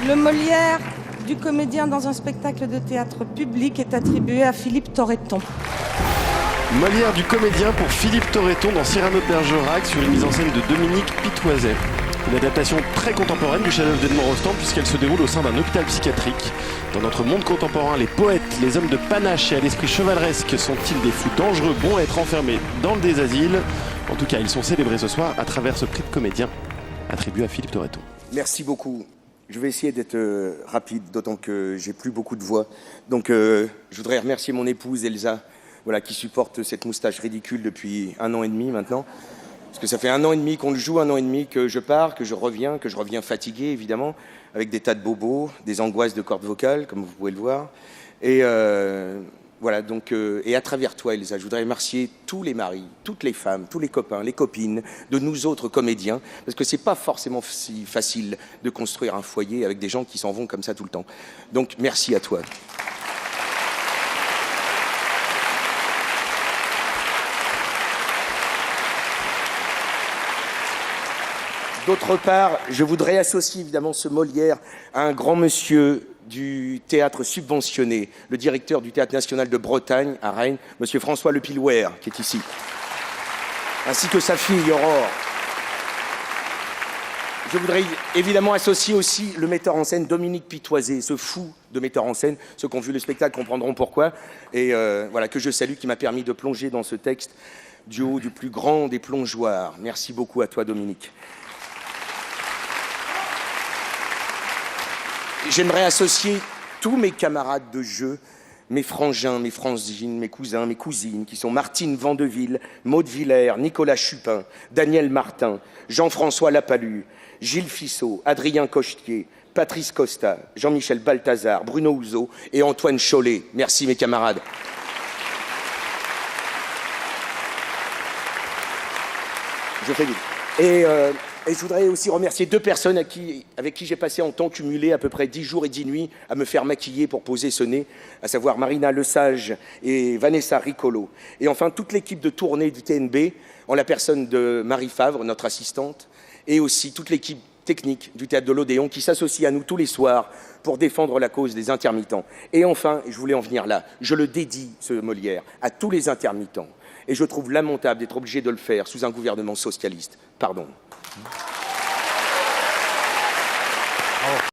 Le Molière du comédien dans un spectacle de théâtre public est attribué à Philippe Torreton. Molière du comédien pour Philippe Torreton dans Cyrano de Bergerac sur une mise en scène de Dominique Pitoiset. Une adaptation très contemporaine du chef-d'œuvre d'Edmond Rostand puisqu'elle se déroule au sein d'un hôpital psychiatrique. Dans notre monde contemporain, les poètes, les hommes de panache et à l'esprit chevaleresque sont-ils des fous dangereux bons à être enfermés dans le désasile? En tout cas, ils sont célébrés ce soir à travers ce prix de comédien attribué à Philippe Torreton. Merci beaucoup. Je vais essayer d'être rapide, d'autant que j'ai plus beaucoup de voix. Donc, je voudrais remercier mon épouse Elsa, voilà, qui supporte cette moustache ridicule depuis 1 an et demi maintenant. Parce que ça fait 1 an et demi qu'on le joue, 1 an et demi que je pars, que je reviens fatigué, évidemment, avec des tas de bobos, des angoisses de cordes vocales, comme vous pouvez le voir. Et voilà, donc, et à travers toi, Elsa, je voudrais remercier tous les maris, toutes les femmes, tous les copains, les copines de nous autres comédiens, parce que c'est pas forcément si facile de construire un foyer avec des gens qui s'en vont comme ça tout le temps. Donc, merci à toi. D'autre part, je voudrais associer évidemment ce Molière à un grand monsieur du théâtre subventionné, le directeur du Théâtre National de Bretagne, à Rennes, monsieur François Lepilouer, qui est ici, ainsi que sa fille Aurore. Je voudrais évidemment associer aussi le metteur en scène Dominique Pitoiset, ce fou de metteur en scène. Ceux qui ont vu le spectacle comprendront pourquoi. Et voilà, que je salue, qui m'a permis de plonger dans ce texte du haut du plus grand des plongeoirs. Merci beaucoup à toi, Dominique. J'aimerais associer tous mes camarades de jeu, mes frangins, mes frangines, mes cousins, mes cousines, qui sont Martine Vandeville, Maud Villers, Nicolas Chupin, Daniel Martin, Jean-François Lapalu, Gilles Fissot, Adrien Cochetier, Patrice Costa, Jean-Michel Balthazar, Bruno Ouzeau et Antoine Chollet. Merci mes camarades. Je fais vite. Et je voudrais aussi remercier 2 personnes avec qui j'ai passé en temps cumulé à peu près 10 jours et 10 nuits à me faire maquiller pour poser ce nez, à savoir Marina Lesage et Vanessa Ricolo. Et enfin, toute l'équipe de tournée du TNB, en la personne de Marie Favre, notre assistante, et aussi toute l'équipe technique du Théâtre de l'Odéon qui s'associe à nous tous les soirs pour défendre la cause des intermittents. Et enfin, je voulais en venir là, je le dédie, ce Molière, à tous les intermittents. Et je trouve lamentable d'être obligé de le faire sous un gouvernement socialiste. Pardon.